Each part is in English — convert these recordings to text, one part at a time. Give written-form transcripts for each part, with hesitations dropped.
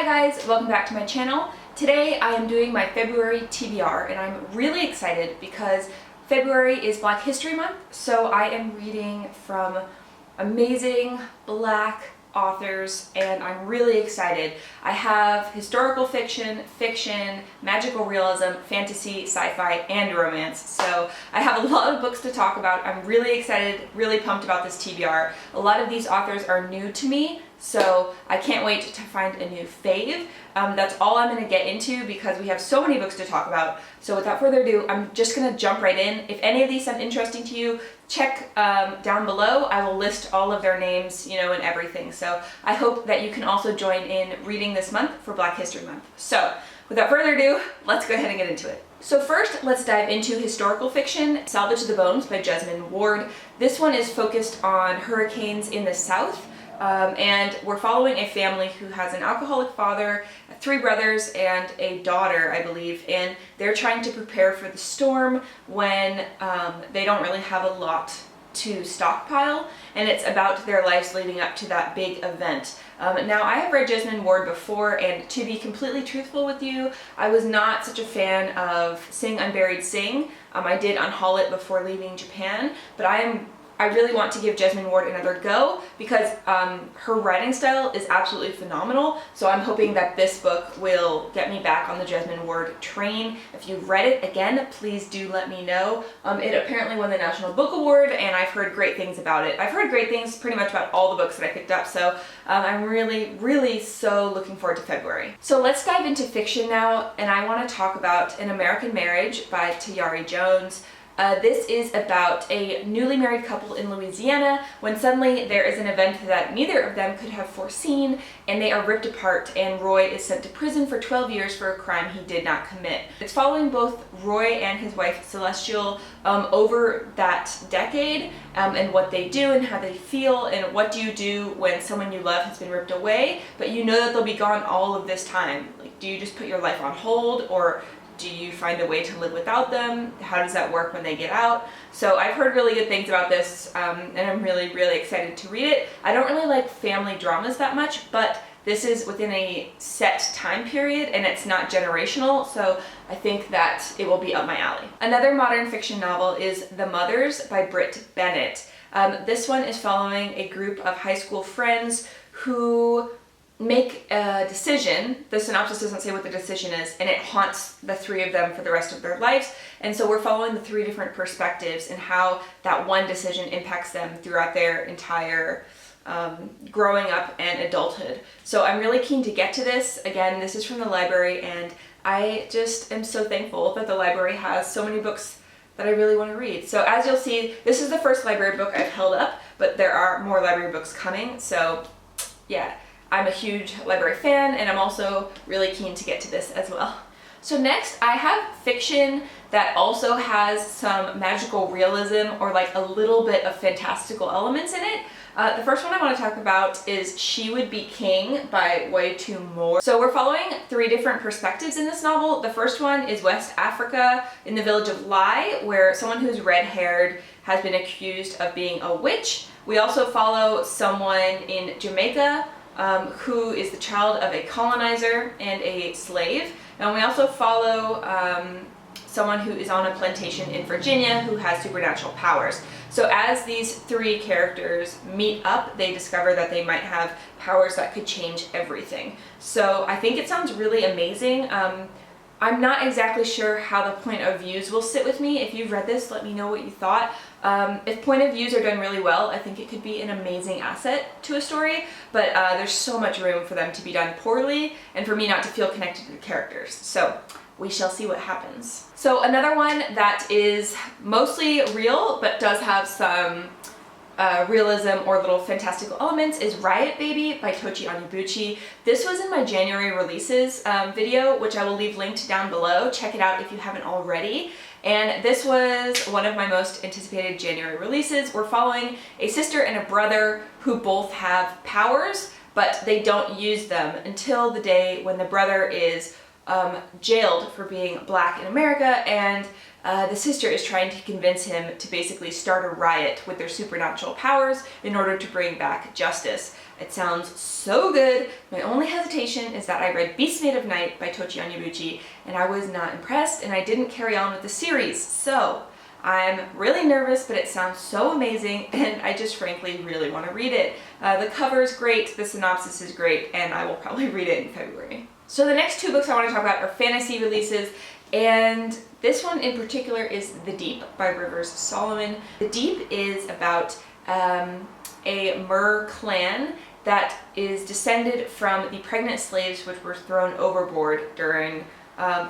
Hi guys, welcome back to my channel. Today I am doing my February TBR and I'm really excited because February is Black History Month, so I am reading from amazing Black authors and I'm really excited. I have historical fiction, magical realism, fantasy, sci-fi, and romance. So I have a lot of books to talk about. I'm really excited, really pumped about this TBR. A lot of these authors are new to me, so I can't wait to find a new fave. That's all I'm going to get into because we have so many books to talk about. So without further ado, I'm just going to jump right in. If any of these sound interesting to you, check down below. I will list all of their names, and everything. So I hope that you can also join in reading this month for Black History Month. So without further ado, let's go ahead and get into it. So first, let's dive into historical fiction, Salvage the Bones by Jesmyn Ward. This one is focused on hurricanes in the South. And we're following a family who has an alcoholic father, 3 brothers, and a daughter, I believe, and they're trying to prepare for the storm when they don't really have a lot to stockpile, and it's about their lives leading up to that big event. Now, I have read Jesmyn Ward before, and to be completely truthful with you, I was not such a fan of Sing Unburied Sing. I did unhaul it before leaving Japan, but I really want to give Jesmyn Ward another go because her writing style is absolutely phenomenal. So I'm hoping that this book will get me back on the Jesmyn Ward train. If you've read it, again, please do let me know. It apparently won the National Book Award and I've heard great things about it. I've heard great things pretty much about all the books that I picked up. So I'm really so looking forward to February. So let's dive into fiction now. And I want to talk about An American Marriage by Tayari Jones. This is about a newly married couple in Louisiana when suddenly there is an event that neither of them could have foreseen and they are ripped apart and Roy is sent to prison for 12 years for a crime he did not commit. It's following both Roy and his wife Celestial over that decade and what they do and how they feel and what do you do when someone you love has been ripped away but you know that they'll be gone all of this time. Like, do you just put your life on hold or do you find a way to live without them? How does that work when they get out? So I've heard really good things about this and I'm really excited to read it. I don't really like family dramas that much, but this is within a set time period and it's not generational, so I think that it will be up my alley. Another modern fiction novel is The Mothers by Brit, Bennett. This one is following a group of high school friends who make a decision. The synopsis doesn't say what the decision is, and it haunts the 3 of them for the rest of their lives. And so we're following the 3 different perspectives and how that one decision impacts them throughout their entire growing up and adulthood. So I'm really keen to get to this. Again, this is from the library, and I just am so thankful that the library has so many books that I really want to read. So as you'll see, this is the first library book I've held up, but there are more library books coming. So yeah. I'm a huge library fan and I'm also really keen to get to this as well. So next I have fiction that also has some magical realism or like a little bit of fantastical elements in it. The first one I want to talk about is She Would Be King by Wayetu. So we're following 3 different perspectives in this novel. The first one is West Africa in the village of Lai, where someone who's red-haired has been accused of being a witch. We also follow someone in Jamaica who is the child of a colonizer and a slave. And we also follow someone who is on a plantation in Virginia who has supernatural powers. So as these 3 characters meet up, they discover that they might have powers that could change everything. So I think it sounds really amazing. I'm not exactly sure how the point of views will sit with me. If you've read this, let me know what you thought. If point of views are done really well, I think it could be an amazing asset to a story, but there's so much room for them to be done poorly and for me not to feel connected to the characters. So we shall see what happens. So another one that is mostly real, but does have some realism or little fantastical elements is Riot Baby by Tochi Onyebuchi. This was in my January releases video, which I will leave linked down below. Check it out if you haven't already. And this was one of my most anticipated January releases. We're following a sister and a brother who both have powers, but they don't use them until the day when the brother is jailed for being black in America, and the sister is trying to convince him to basically start a riot with their supernatural powers in order to bring back justice. It sounds so good. My only hesitation is that I read Beast Made of Night by Tochi Onyebuchi, and I was not impressed, and I didn't carry on with the series. So I'm really nervous, but it sounds so amazing, and I just frankly really want to read it. The cover is great, the synopsis is great, and I will probably read it in February. So the next two books I want to talk about are fantasy releases, and this one in particular is The Deep by Rivers Solomon. The Deep is about a Mer clan that is descended from the pregnant slaves which were thrown overboard during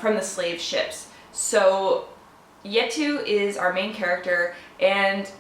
from the slave ships. So Wayetu is our main character, and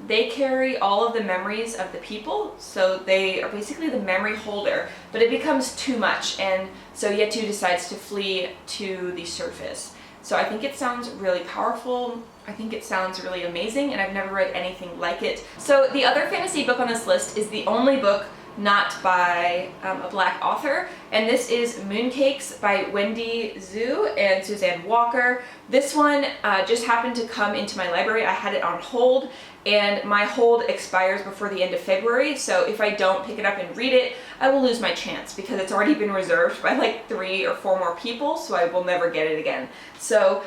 they carry all of the memories of the people, so they are basically the memory holder, but it becomes too much, and so Wayetu decides to flee to the surface. So I think it sounds really powerful, I think it sounds really amazing, and I've never read anything like it. So the other fantasy book on this list is the only book not by a black author, and this is Mooncakes by Wendy Zhu and Suzanne Walker. This one just happened to come into my library. I had it on hold, and my hold expires before the end of February, so if I don't pick it up and read it, I will lose my chance because it's already been reserved by like 3 or 4 more people, so I will never get it again. So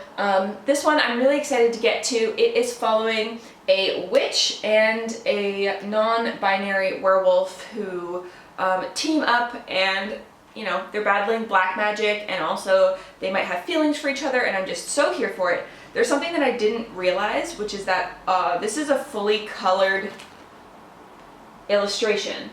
this one I'm really excited to get to. It is following a witch and a non-binary werewolf who team up, and you know, they're battling black magic, and also they might have feelings for each other, and I'm just so here for it. There's something that I didn't realize, which is that this is a fully colored illustration.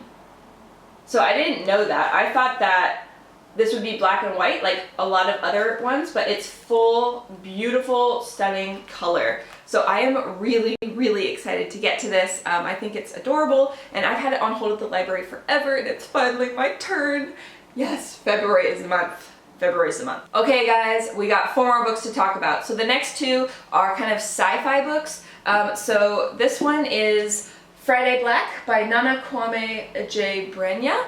So I didn't know that. I thought that this would be black and white like a lot of other ones, but it's full, beautiful, stunning color. So I am really, really excited to get to this. I think it's adorable, and I've had it on hold at the library forever, and it's finally my turn. Yes, February is the month. February's the month. Okay guys, we got 4 more books to talk about. So the next 2 are kind of sci-fi books. So this one is Friday Black by Nana Kwame Adjei-Brenyah.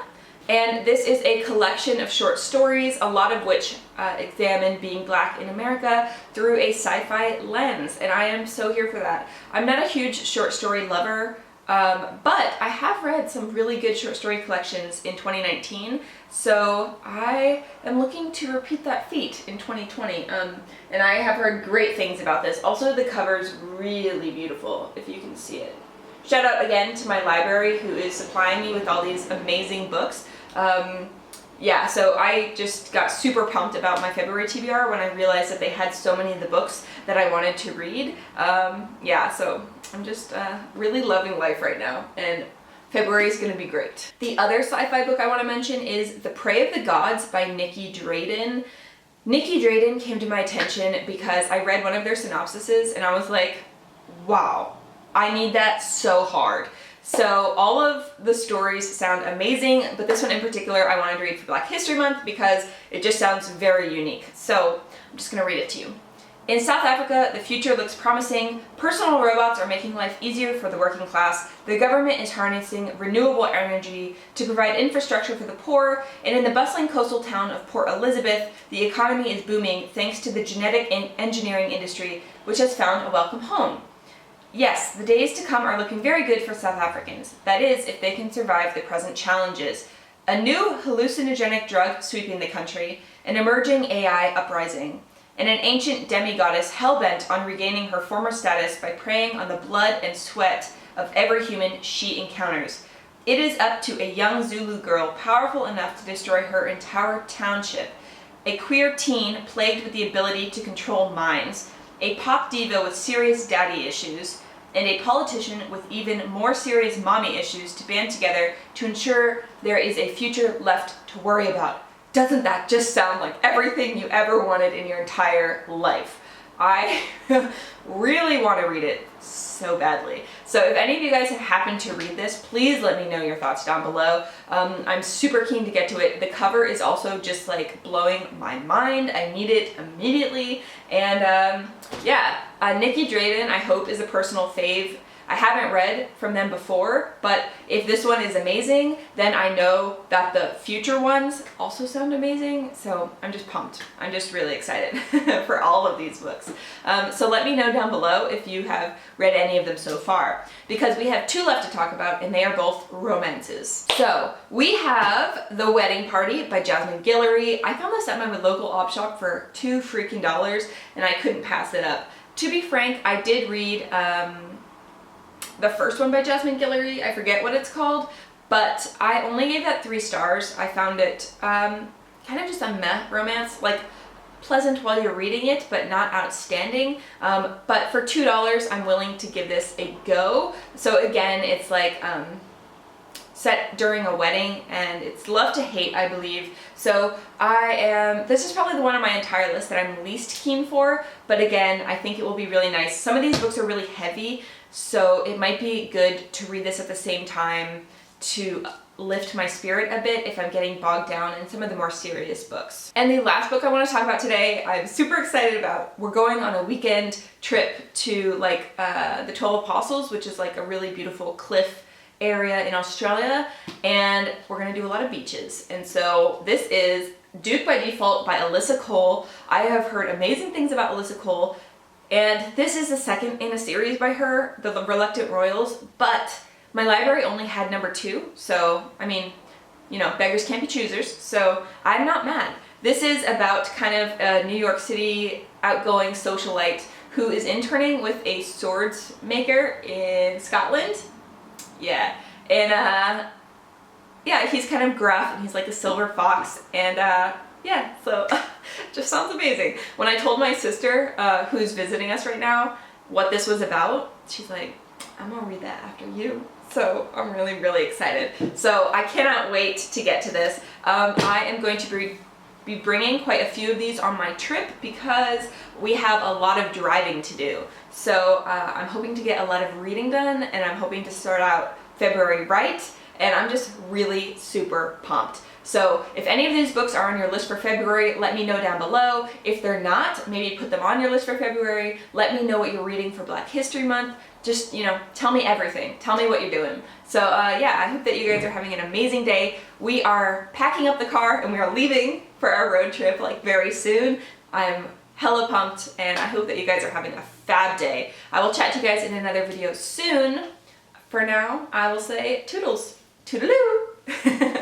And this is a collection of short stories, a lot of which examine being black in America through a sci-fi lens, and I am so here for that. I'm not a huge short story lover, but I have read some really good short story collections in 2019, so I am looking to repeat that feat in 2020, and I have heard great things about this. Also, the cover's really beautiful, if you can see it. Shout out again to my library who is supplying me with all these amazing books. Yeah, so I just got super pumped about my February TBR when I realized that they had so many of the books that I wanted to read. Yeah, so I'm just really loving life right now, and February is going to be great. The other sci-fi book I want to mention is The Prey of the Gods by Nicky Drayden. Nicky Drayden came to my attention because I read one of their synopsises and I was like, wow, I need that so hard. So all of the stories sound amazing, but this one in particular I wanted to read for Black History Month because it just sounds very unique. So I'm just gonna read it to you. In South Africa, the future looks promising. Personal robots are making life easier for the working class. The government is harnessing renewable energy to provide infrastructure for the poor. And in the bustling coastal town of Port Elizabeth, the economy is booming thanks to the genetic engineering industry, which has found a welcome home. Yes, the days to come are looking very good for South Africans. That is, if they can survive the present challenges. A new hallucinogenic drug sweeping the country, an emerging AI uprising, and an ancient demigoddess hell-bent on regaining her former status by preying on the blood and sweat of every human she encounters. It is up to a young Zulu girl powerful enough to destroy her entire township, a queer teen plagued with the ability to control minds, a pop diva with serious daddy issues, and a politician with even more serious mommy issues to band together to ensure there is a future left to worry about. Doesn't that just sound like everything you ever wanted in your entire life? I really want to read it so badly. So if any of you guys have happened to read this, please let me know your thoughts down below. I'm super keen to get to it. The cover is also just like blowing my mind. I need it immediately. And yeah, Nicky Drayden I hope is a personal fave. I haven't read from them before, but if this one is amazing, then I know that the future ones also sound amazing. So I'm just pumped. I'm just really excited for all of these books. So let me know down below if you have read any of them so far, because we have 2 left to talk about, and they are both romances. So we have The Wedding Party by Jasmine Guillory. I found this at my local op shop for $2 freaking, and I couldn't pass it up. To be frank, I did read the first one by Jasmine Guillory. I forget what it's called, but I only gave that 3 stars. I found it kind of just a meh romance, like pleasant while you're reading it, but not outstanding. But for $2, I'm willing to give this a go. So again, it's like set during a wedding, and it's love to hate, I believe. So this is probably the one on my entire list that I'm least keen for, but again, I think it will be really nice. Some of these books are really heavy, so it might be good to read this at the same time to lift my spirit a bit if I'm getting bogged down in some of the more serious books. And the last book I want to talk about today, I'm super excited about. We're going on a weekend trip to like the 12 Apostles, which is like a really beautiful cliff area in Australia, and we're gonna do a lot of beaches. And so this is Duke by Default by Alyssa Cole. I have heard amazing things about Alyssa Cole, and this is the second in a series by her, The Reluctant Royals, but my library only had number 2, so I mean, you know, beggars can't be choosers, so I'm not mad. This is about kind of a New York City outgoing socialite who is interning with a swords maker in Scotland. Yeah, and yeah, he's kind of gruff, and he's like a silver fox, and yeah, so just sounds amazing. When I told my sister, who's visiting us right now, what this was about, she's like, I'm gonna read that after you. So I'm really, really excited. So I cannot wait to get to this. I am going to be bringing quite a few of these on my trip because we have a lot of driving to do. So I'm hoping to get a lot of reading done, and I'm hoping to start out February right, and I'm just really super pumped. So if any of these books are on your list for February, let me know down below. If they're not, maybe put them on your list for February. Let me know what you're reading for Black History Month. Just, you know, tell me everything. Tell me what you're doing. So yeah, I hope that you guys are having an amazing day. We are packing up the car and we are leaving for our road trip like very soon. I'm hella pumped, and I hope that you guys are having a fab day. I will chat to you guys in another video soon. For now, I will say toodles. Toodaloo!